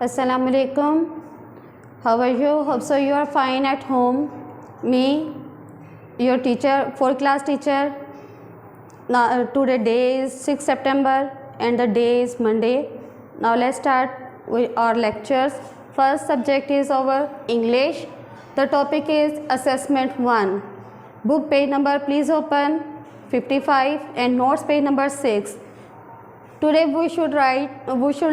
Assalamu alaikum. How are you? Hope so you are fine at home. Me, your teacher, 4th class teacher. Now today day is 6 September and the day is Monday. Now let's start with our lectures. First subject is our English. The topic is assessment 1. Book page number please open 55 and notes page number 6. Today we should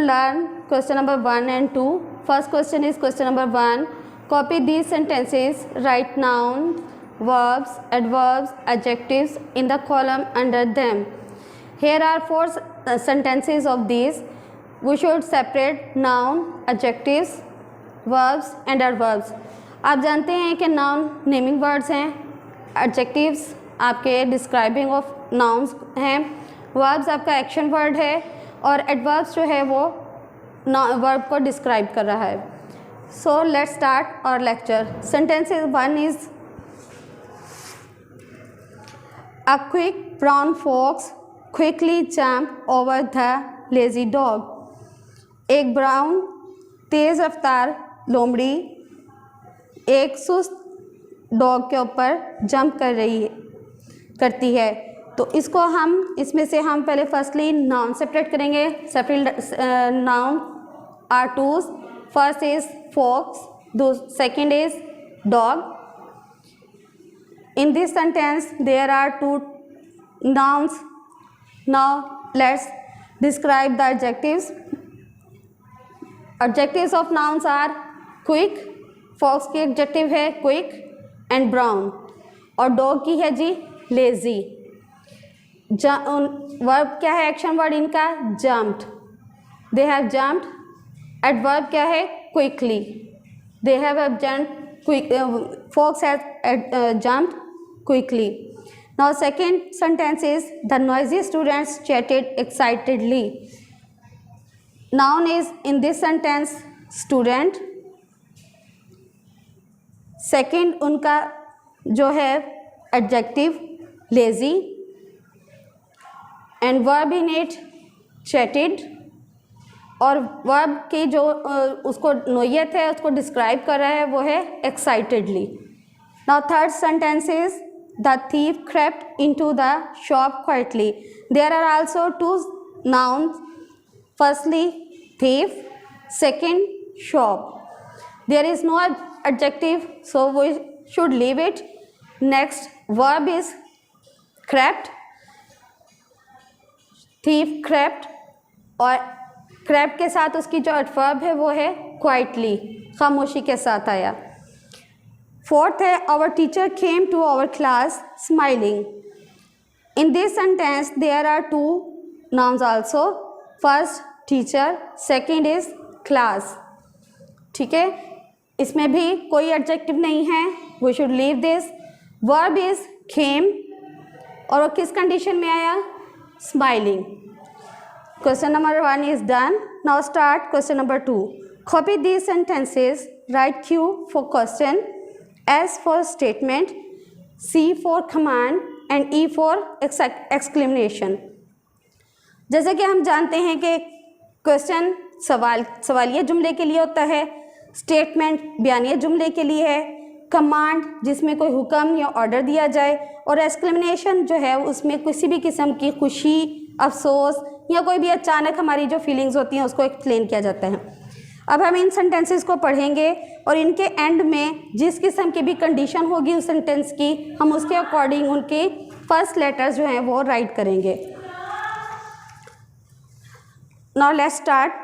learn question number 1 and 2. First question is question number 1. Copy these sentences, write nouns, verbs, adverbs, adjectives in the column under them. Here are 4 sentences of these. We should separate noun, adjectives, verbs and adverbs. आप जानते हैं कि noun naming words हैं, adjectives आपके describing of nouns हैं, verbs आपका action word है और एडवर्ब्स जो है वो वर्ब को डिस्क्राइब कर रहा है. So let's start our lecture. Sentences 1 is a quick brown fox quickly jump over the lazy dog. एक ब्राउन तेज़ रफ्तार लोमड़ी एक सुस्त डॉग के ऊपर जंप करती है. तो इसको इसमें से हम पहले फर्स्टली नाउन सेपरेट करेंगे. Separate noun are twos. First is fox, second is dog. In this sentence there are 2 nouns. Now let's describe the adjectives. Adjectives of nouns are quick. Fox की एडजेक्टिव है quick and brown और dog की है जी lazy. Verb क्या है, action word इनका jumped. They have jumped. Adverb क्या है quickly. They have jumped quick. Fox has jumped quickly. Now second sentence is the noisy students chatted excitedly. Noun is in this sentence student. Second उनका जो है adjective lazy and verb in it chatted. और verb की जो उसको नोयत है उसको describe कर रहा है वो है excitedly. Now third sentence is the thief crept into the shop quietly. There are also 2 nouns. Firstly thief, second shop. There is no adjective so we should leave it. Next verb is crept. thief crept और crept के साथ उसकी जो adverb है वो है quietly, खामोशी के साथ आया. फोर्थ है our teacher came to our class smiling. In this sentence there are 2 nouns also. First teacher, second is class. ठीक है, इसमें भी कोई एडजेक्टिव नहीं है. we should leave this. verb is came और वो किस कंडीशन में आया, smiling. Question number 1 is done. Now start question number 2. Copy these sentences. Write Q for question, S for statement, C for command and E for exclamation. जैसे कि हम जानते हैं कि क्वेश्चन सवालिया जुमले के लिए होता है, स्टेटमेंट बयानिया जुमले के लिए है, कमांड जिसमें कोई हुक्म या ऑर्डर दिया जाए और एक्सक्लेमेशन जो है उसमें किसी भी किस्म की खुशी, अफसोस या कोई भी अचानक हमारी जो फीलिंग्स होती हैं उसको एक्सप्लेन किया जाता है. अब हम इन सेंटेंसेस को पढ़ेंगे और इनके एंड में जिस किस्म की भी कंडीशन होगी उस सेंटेंस की हम उसके अकॉर्डिंग उनके फर्स्ट लेटर्स जो हैं वो राइट करेंगे. Now let's start.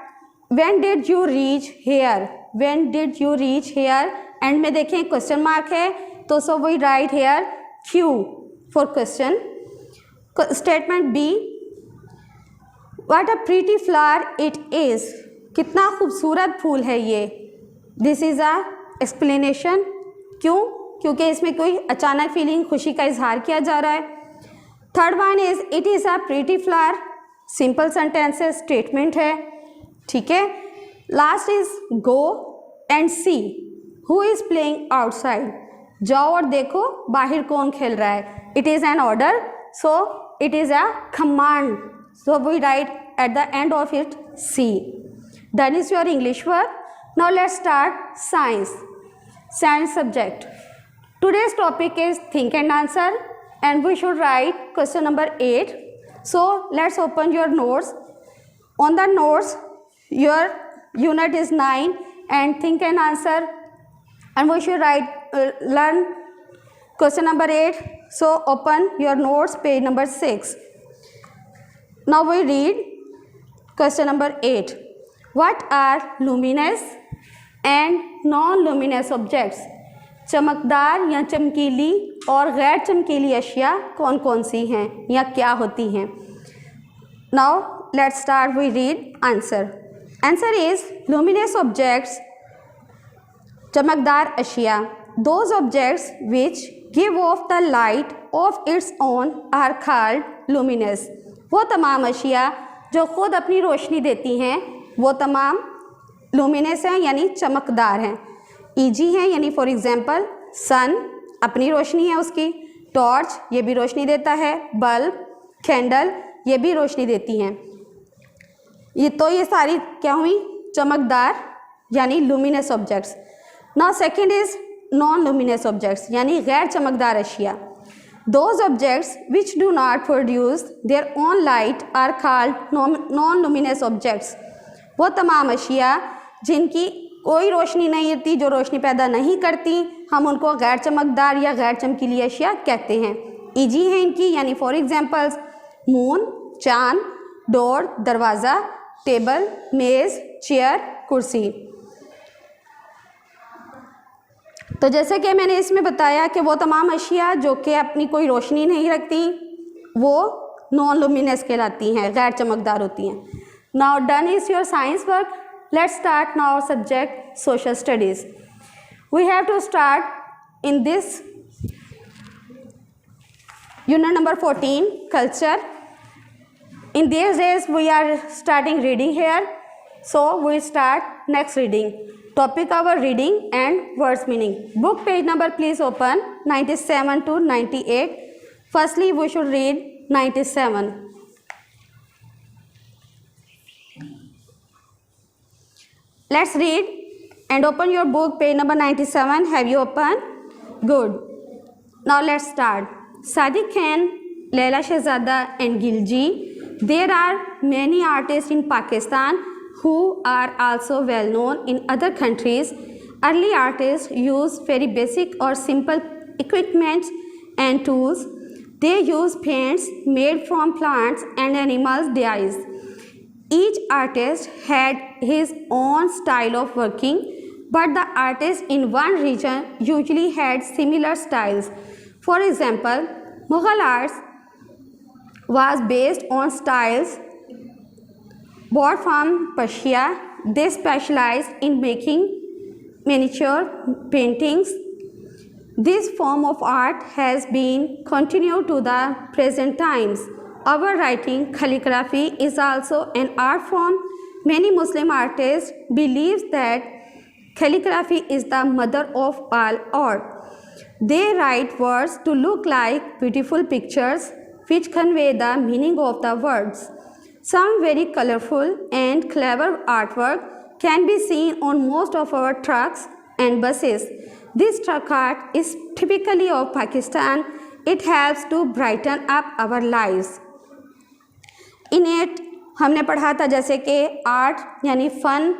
When did you reach here? When did you reach here? End में देखें क्वेश्चन मार्क है तो so we write here Q for question. Statement B, what a pretty flower it is. कितना खूबसूरत फूल है ये. This is a explanation. क्यों, क्योंकि इसमें कोई अचानक फीलिंग खुशी का इजहार किया जा रहा है. Third one is it is a pretty flower. Simple sentence है, स्टेटमेंट है. ठीक है. Last is go and see who is playing outside. जाओ और देखो बाहर कौन खेल रहा है. It is an order so it is a command. So we write at the end of it C. That is your English work. Now let's start science subject. Today's topic is think and answer, and we should write question number 8. So let's open your notes. On the notes, your unit is 9 and think and answer, and we should learn question number 8. So open your notes, page number 6. Now we read question number 8. What are luminous and non-luminous objects? चमकदार या चमकीली और गैर चमकीली अशिया कौन कौन सी हैं या क्या होती हैं? Now let's start. We read answer. Answer is luminous objects, चमकदार अशिया. Those objects which give off the light of its own are called luminous. वो तमाम अशिया जो खुद अपनी रोशनी देती हैं वो तमाम luminous हैं यानी चमकदार हैं. ईजी हैं यानी फॉर एग्जाम्पल सन अपनी रोशनी है उसकी, टॉर्च ये भी रोशनी देता है, बल्ब, कैंडल ये भी रोशनी देती हैं. ये सारी क्या हुई? चमकदार यानी luminous objects. Now second is non luminous objects यानी गैर चमकदार अशिया. Those objects which do not produce their own light are called non luminous objects. वो तमाम अशिया जिनकी कोई रोशनी नहीं होती, जो रोशनी पैदा नहीं करती, हम उनको गैर चमकदार या गैर चमकीली अशिया कहते हैं. ईजी हैं इनकी यानी फॉर एग्जांपल्स मून, चांद, डोर दरवाज़ा, टेबल, मेज़, चेयर, कुर्सी. तो जैसे कि मैंने इसमें बताया कि वो तमाम अशिया जो कि अपनी कोई रोशनी नहीं रखती वो नॉन लुमिनस कहलाती हैं, गैर चमकदार होती हैं. Now done is your science work. Let's start now our subject social studies. We have to start in this unit number 14 culture. In these days we are starting reading here, so we start next reading. Topic our reading and words meaning. Book page number please open 97 to 98. Firstly we should read 97. Let's read and open your book page number 97. Have you opened? Good. Now let's start. Sadiq Khan, Laila Shehzada and Gilji. There are many artists in Pakistan who are also well known in other countries. Early artists use very basic or simple equipment and tools. They use paints made from plants and animals' dyes. Each artist had his own style of working, but the artists in one region usually had similar styles. For example, Mughal arts was based on styles brought from Persia. They specialized in making miniature paintings. This form of art has been continued to the present times. Our writing calligraphy is also an art form. Many Muslim artists believe that calligraphy is the mother of all art. They write words to look like beautiful pictures which convey the meaning of the words. Some very colorful and clever artwork can be seen on most of our trucks and buses. This truck art is typically of Pakistan. It helps to brighten up our lives. इनेट हमने पढ़ा था जैसे कि art यानी फ़न.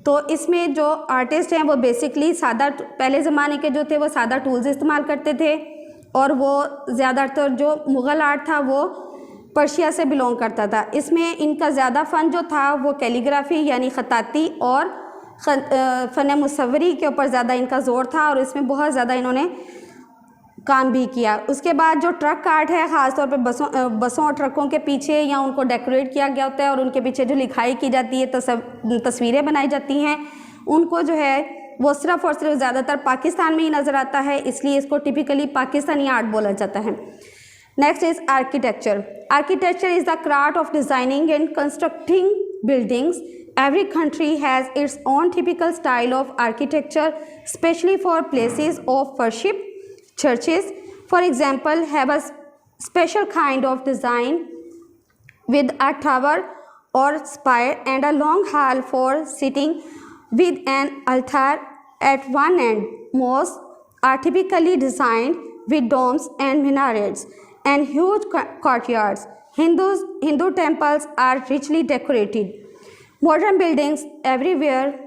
तो इसमें जो artist हैं वो बेसिकली सादा, पहले ज़माने के जो थे वो सादा टूल्स इस्तेमाल करते थे, और वो ज़्यादातर जो मुग़ल आर्ट था वो पर्शिया से बिलोंग करता था. इसमें इनका ज़्यादा फ़न जो था वो कैलीग्राफी यानी ख़ताती और फ़न मुसव्वरी के ऊपर ज़्यादा इनका ज़ोर था, और इसमें बहुत ज़्यादा इन्होंने काम भी किया. उसके बाद जो ट्रक आर्ट है, ख़ास तौर पे बसों और ट्रकों के पीछे या उनको डेकोरेट किया गया होता है और उनके पीछे जो लिखाई की जाती है, तस्वीरें बनाई जाती हैं, उनको जो है वो सिर्फ़ और सिर्फ ज़्यादातर पाकिस्तान में ही नज़र आता है, इसलिए इसको टिपिकली पाकिस्तानी आर्ट बोला जाता है. Next is architecture. Architecture is the craft of designing and constructing buildings. Every country has its own typical style of architecture, especially for places of worship. Churches, for example, have a special kind of design with a tower or spire and a long hall for sitting. with an altar at one end. Mosques are typically designed with domes and minarets and huge courtyards. Hindu temples are richly decorated. Modern buildings everywhere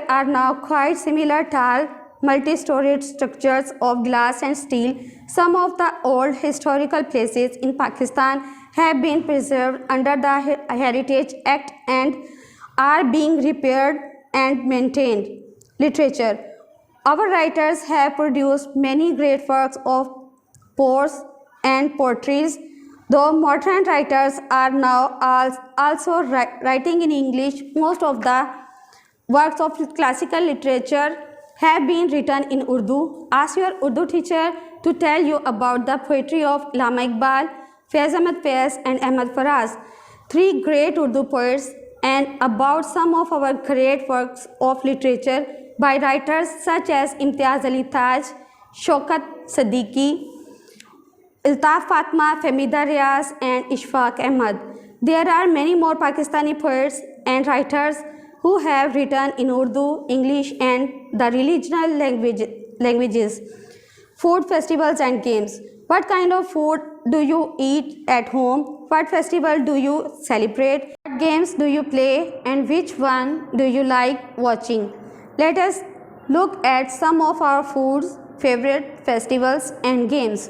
are now quite similar tall, multi-storied structures of glass and steel. Some of the old historical places in Pakistan have been preserved under the Heritage Act and are being repaired and maintained. Literature. Our writers have produced many great works of prose and poetry. Though modern writers are now also writing in English, most of the works of classical literature have been written in Urdu. Ask your Urdu teacher to tell you about the poetry of Allama Iqbal, Faiz Ahmad Faiz and Ahmad Faraz, three great Urdu poets, and about some of our great works of literature by writers such as Imtiaz Ali Taj, Shaukat Siddiqui, Altaf Fatma, Fahmida Riaz and Ishfaq Ahmad. There are many more Pakistani poets and writers who have written in Urdu, English and the regional languages. Food, festivals and games. What kind of food do you eat at home? What festival do you celebrate? What games do you play and which one do you like watching? Let us look at some of our food's favorite festivals and games.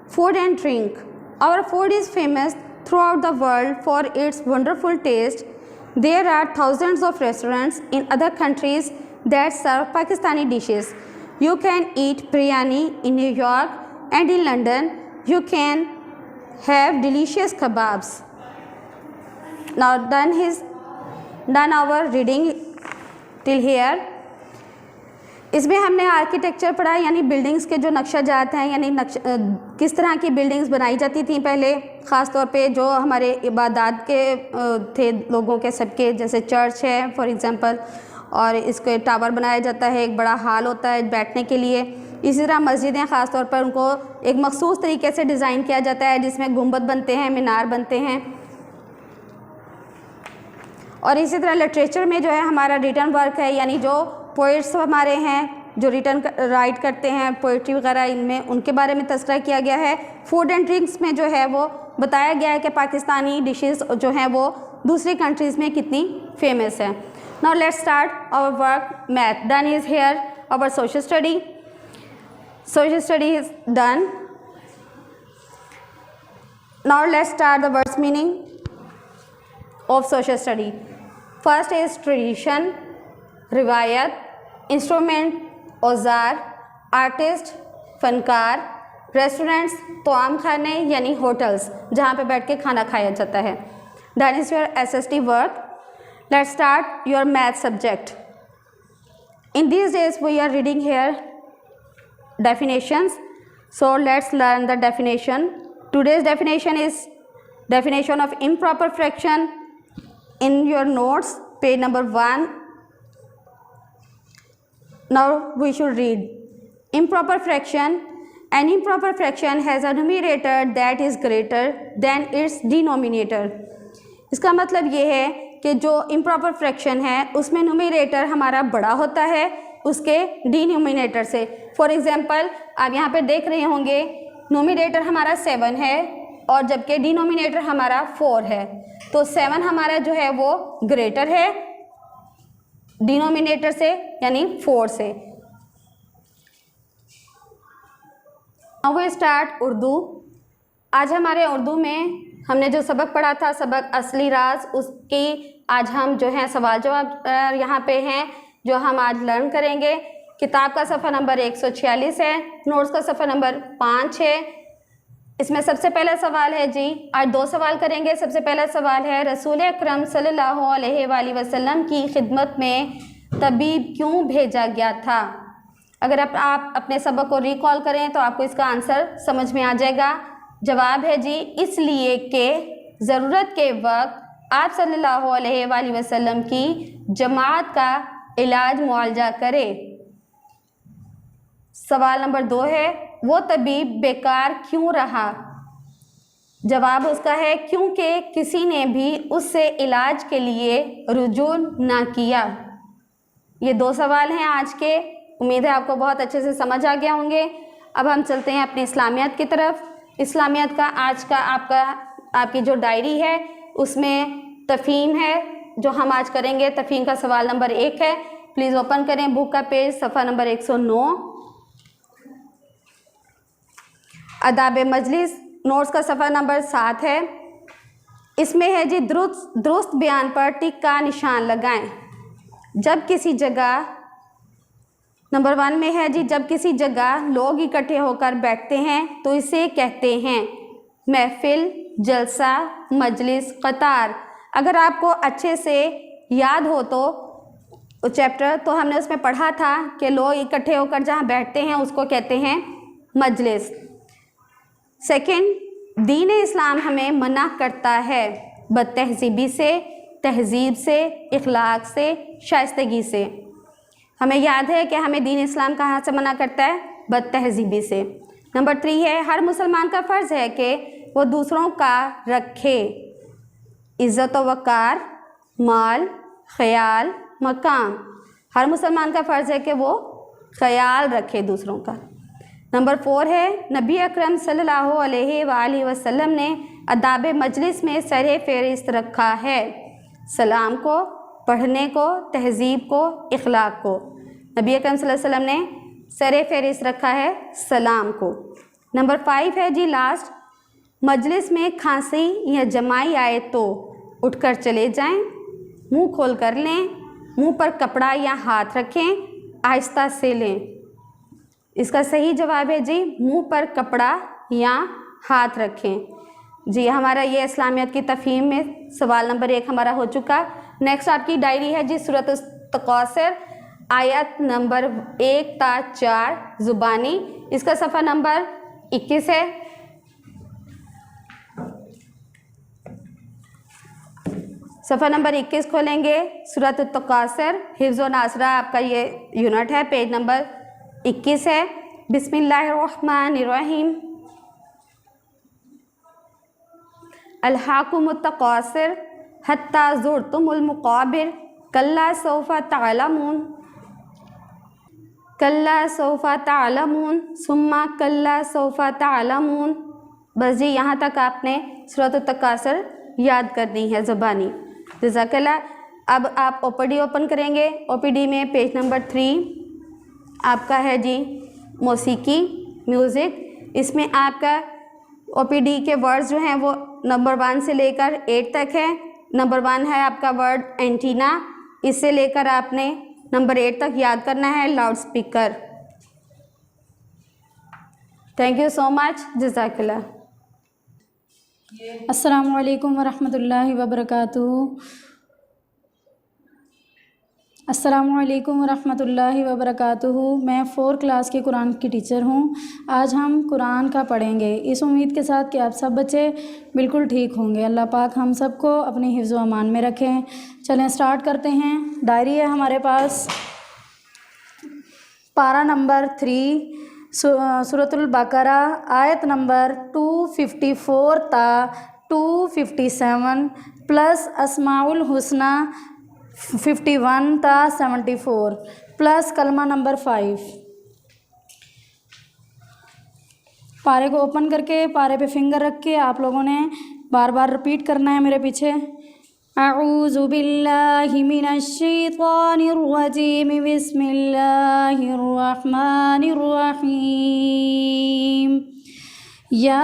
Food and drink. Our food is famous throughout the world for its wonderful taste. There are thousands of restaurants in other countries that serve Pakistani dishes. You can eat biryani in New York, and in London you can have delicious kebabs. Now done our reading till here. इसमें हमने architecture पढ़ा, यानी buildings के जो नक्शा जात हैं, यानी किस तरह की बिल्डिंग्स बनाई जाती थी पहले, ख़ास तौर पे जो हमारे इबादत के थे लोगों के सबके, जैसे चर्च है फॉर एग्जांपल, और इसको टावर बनाया जाता है, एक बड़ा हॉल होता है बैठने के लिए। इसी तरह मस्जिदें ख़ास तौर पर उनको एक मखसूस तरीके से डिज़ाइन किया जाता है जिसमें गुंबद बनते हैं, मीनार बनते हैं। और इसी तरह लिटरेचर में जो है हमारा रिटन वर्क है, यानी जो पोइट्स हमारे हैं जो राइट करते हैं पोइट्री वगैरह, इनमें उनके बारे में तज़किरा किया गया है। फूड एंड ड्रिंक्स में जो है वो बताया गया है कि पाकिस्तानी डिशेस जो हैं वो दूसरी कंट्रीज़ में कितनी फेमस है। Now let's start our work math. Done is here our social study. Social study is done. Now let's start the words meaning of social study. First is tradition, रिवायत, instrument, औजार, artist, फनकार, restaurants, तोआम खाने यानी hotels जहाँ पे बैठ के खाना खाया जाता है। Done is your SST work. Let's start your math subject. In these days we are reading here definitions, so let's learn the definition. Today's definition is definition of improper fraction. In your notes, page number 1. Now we should read. Improper fraction. An improper fraction has a numerator that is greater than its denominator. इसका मतलब ये है कि जो improper fraction है उसमें numerator हमारा बड़ा होता है उसके डिनोमिनेटर से। फॉर एग्जाम्पल आप यहाँ पे देख रहे होंगे नोमिनेटर हमारा 7 है और जबकि डिनोमिनेटर हमारा 4 है, तो 7 हमारा जो है वो ग्रेटर है डिनोमिनेटर से यानी 4 से। Now we start Urdu. आज हमारे उर्दू में हमने जो सबक पढ़ा था, सबक असली राज, उसकी आज हम जो है सवाल जवाब यहाँ पे हैं जो हम आज लर्न करेंगे। किताब का सफ़ा नंबर 146 है, नोट्स का सफ़ा नंबर 5 है। इसमें सबसे पहला सवाल है जी, आज 2 सवाल करेंगे। सबसे पहला सवाल है रसूल अकरम सल्लल्लाहु अलैहि वसल्लम की खिदमत में तबीब क्यों भेजा गया था। अगर आप अपने सबक को रिकॉल करें तो आपको इसका आंसर समझ में आ जाएगा। जवाब है जी इसलिए कि ज़रूरत के वक्त आप सल्लल्लाहु अलैहि वसल्लम की जमात का इलाज मुआवजा करे। सवाल नंबर 2 है वो तबीब बेकार क्यों रहा। जवाब उसका है क्योंकि किसी ने भी उससे इलाज के लिए रुजू ना किया। ये 2 सवाल हैं आज के। उम्मीद है आपको बहुत अच्छे से समझ आ गया होंगे। अब हम चलते हैं अपनी इस्लामियत की तरफ। इस्लामियत का आज का आपकी जो डायरी है उसमें तफ़हीम है जो हम आज करेंगे। तफ़हीम का सवाल नंबर 1 है। प्लीज़ ओपन करें बुक का पेज, सफ़ा नंबर 109। अदाब मजलिस नोट्स का सफ़ा नंबर 7 है। इसमें है जी दुरुस्त बयान पर टिक का निशान लगाएं। जब किसी जगह, नंबर 1 में है जी, जब किसी जगह लोग इकट्ठे होकर बैठते हैं तो इसे कहते हैं महफिल, जलसा, मजलिस, कतार। अगर आपको अच्छे से याद हो तो चैप्टर तो हमने उसमें पढ़ा था कि लोग इकट्ठे होकर जहाँ बैठते हैं उसको कहते हैं मजलिस। सेकंड, दीन इस्लाम हमें मना करता है बदतहजीबी से, तहजीब से, इखलाक से, शाइस्तगी से। हमें याद है कि हमें दीन इस्लाम कहाँ से मना करता है? बदतहजीबी से। नंबर 3 है, हर मुसलमान का फ़र्ज़ है कि वो दूसरों का रखे इज़्ज़त व वक़ार, माल, ख़याल, मकाम। हर मुसलमान का फ़र्ज़ है कि वो ख़याल रखे दूसरों का। नंबर 4 है, नबी अकरम सल्लल्लाहु अलैहि वसल्लम ने अदाब मजलिस में सर फ़हरिस्त रखा है सलाम को, पढ़ने को, तहजीब को, इखलाक को। नबी अकरम सल्लल्लाहु अलैहि वसल्लम ने सर फ़हरिस्त रखा है सलाम को। नंबर 5 है जी लास्ट, मजलिस में खांसी या जमाई आए तो उठकर चले जाएं, मुंह खोल कर लें, मुंह पर कपड़ा या हाथ रखें, आहिस्ता से लें। इसका सही जवाब है जी मुंह पर कपड़ा या हाथ रखें। जी हमारा ये इस्लामियत की तफ़हीम में सवाल नंबर 1 हमारा हो चुका। नेक्स्ट आपकी डायरी है जी सूरत तकासुर आयत नंबर 1 ता 4 ज़ुबानी। इसका सफ़ा नंबर 21 है। सफ़ा नंबर 21 खोलेंगे। सूरत तकासुर हिफ्ज़ व नासरा आपका ये यूनिट है, पेज नंबर 21 है। बिस्मिल्लाहिर्रहमानिर्रहीम। अल्हाकुमुत तकासुर हत्ता ज़ुरतुमुल मुक़ाबिर कल्ला सौफ़ा तअलमून कल्ला सौफ़ा तअलमून सुम्मा कल्ला सौफ़ा तअलमून। बस जी यहाँ तक आपने सूरत तकासुर याद करनी है ज़बानी। जज़ाकल्लाह। अब आप ओपीडी ओपन करेंगे। ओपीडी में पेज नंबर 3 आपका है जी मौसीकी, म्यूज़िक। इसमें आपका ओपीडी के वर्ड्स जो हैं वो नंबर 1 से लेकर 8 तक है। नंबर 1 है आपका वर्ड एंटीना, इससे लेकर आपने नंबर 8 तक याद करना है loud speaker. Thank you so much, जज़ाकल्लाह। अस्सलामु अलैकुम वरहमतुल्लाहि वबरकातुहू। अस्सलामु अलैकुम वरहमतुल्लाहि वबरकातुहू। मैं 4 क्लास के कुरान की टीचर हूँ। आज हम कुरान का पढ़ेंगे इस उम्मीद के साथ कि आप सब बच्चे बिल्कुल ठीक होंगे। अल्लाह पाक हम सबको अपनी हिफ्ज़ व अमान में रखें। चलें स्टार्ट करते हैं। डायरी है हमारे पास, पारा नंबर 3 सूरतुल बकरा आयत नंबर 254 ता 257 प्लस अस्माउल हुस्ना 51 ता 74 प्लस कलमा नंबर 5। पारे को ओपन करके पारे पे फिंगर रख के आप लोगों ने बार बार रिपीट करना है मेरे पीछे। अऊज़ु बिल्लाहि मिनश शैतानिर रजीम बिस्मिल्लाहिर रहमानिर रहीम। या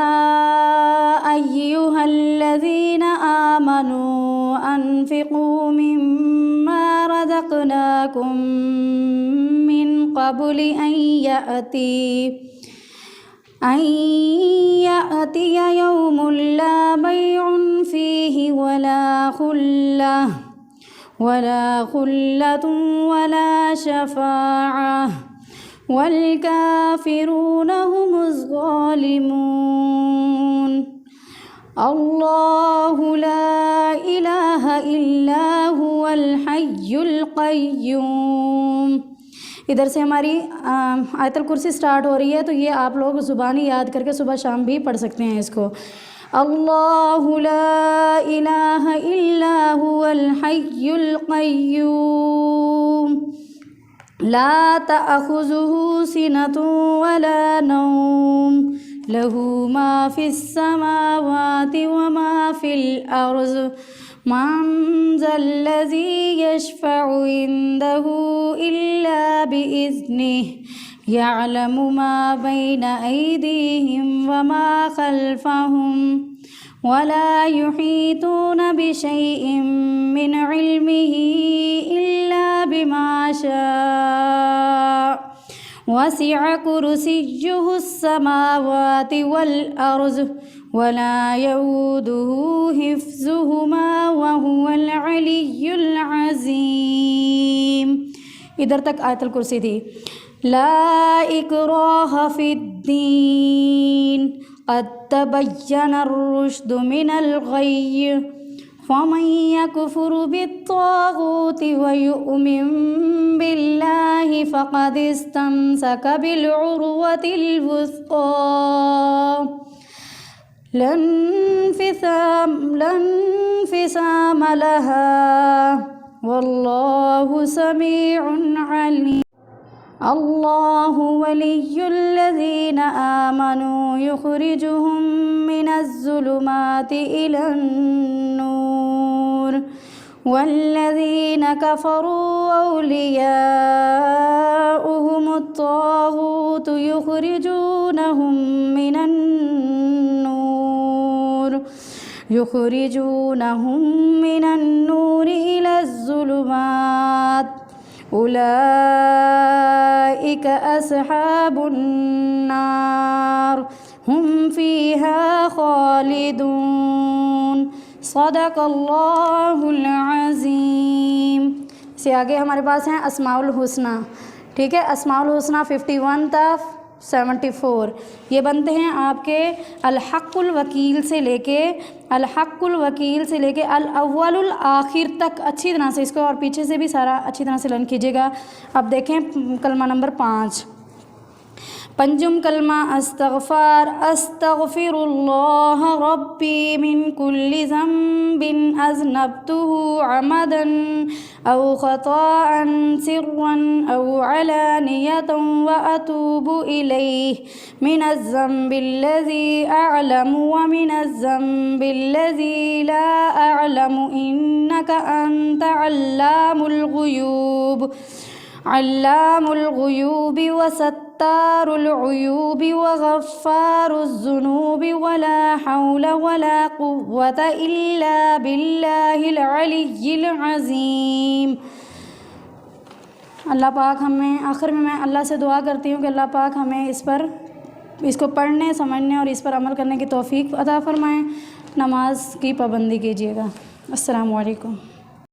अय्युहल्लज़ीना आमनू अनफ़िक़ू मिम्मा रज़क़नाकुम मिन क़ब्लि अन यअतिय यौमुन ला बैउन फ़ीहि वला खुल्लतुन वला शफ़ाअह वल काफ़िरून हुमुज़ ज़ालिमून। अल्लाहु ला इलाहा इल्ला हुवल हय्युल क़य्यूम। इधर से हमारी आयतुल कुर्सी स्टार्ट हो रही है, तो ये आप लोग ज़ुबानी याद करके सुबह शाम भी पढ़ सकते हैं इसको। अल्लाहु ला इलाहा इल्ला हुवल हय्युल क़य्यूम ला तअख़ुज़ुहु सिनतुन वला नौम लहू मा फ़िस समावाति व मा फ़िल अर्ज़ मन ज़ल्लज़ी यशफ़अु इंदहु इल्ला बिइज़्निहि यअलमु मा बैन ऐदीहिम व मा खल्फ़हुम वला युहीतून बिशैइन मिन इल्मिही इल्ला बिमा शाअ वसिअ कुर्सियुहुस समावाति वल अर्ज़ वला यऊदुहु हिफ्ज़ुहुमा व हुवल अलिय्युल अज़ीम। इधर तक आयतुल कुर्सी थी। ला इक्राहा फ़िद्दीन क़द तबय्यनर रुश्दु मिनल ग़य्य फ़मन यकफ़ुर बित्ताग़ूति व यु'मिन बिल्लाहि फ़क़द इस्तमसक बिलउर्वतिल वुस्क़ा ला इंफ़िसाम लहा वल्लाहु समीउन अलीम। अल्लाहु वलियुल्लज़ीना आमनू युख़रिजुहुम मिनज़्ज़ुलुमाति इलन्नूर वल्लज़ीना कफ़रू औलियाउहुमुत ताग़ूतु युख़रिजूनहुम मिनन्नूर इलज़्ज़ुलुमात उलाइका अस्हाबुन्नार हुम फ़ीहा ख़ालिदून। सदक़ल्लाहुल अज़ीम। इससे आगे हमारे पास हैं अस्माउल हुस्ना। ठीक है, अस्माउल हुस्ना 51 था 74 ये बनते हैं आपके अल हक़्क़ुल वकील से लेके अल अव्वलुल आखिर तक। अच्छी तरह से इसको और पीछे से भी सारा अच्छी तरह से लर्न कीजिएगा। अब देखें कलमा नंबर 5 पंजुम कलमा अस्तग़फ़िरुल्लाह रब्बी मिन कुल्लि ज़ंबिन अज़नबतुहु अमदन औ ख़ताअन सिर्रन औ अलानियतन व अतूबु इलैहि मिनज़्ज़ंबिल्लज़ी अअलमु व मिनज़्ज़ंबिल्लज़ी ला अअलमु इन्नका अंत अल्लामुल ग़ुयूब व सत्तारुल उयूबि व गफ़्फ़ारुज़्ज़ुनूबि वला हौला वला कुव्वता इल्ला बिल्लाहिल अलिय्यिल अज़ीम। अल्लाह पाक हमें आखिर में मैं अल्लाह से दुआ करती हूँ कि अल्लाह पाक हमें इसको पढ़ने समझने और इस पर अमल करने की तौफ़ीक अता फ़रमाएँ। नमाज की पाबंदी कीजिएगा। अस्सलामु अलैकुम।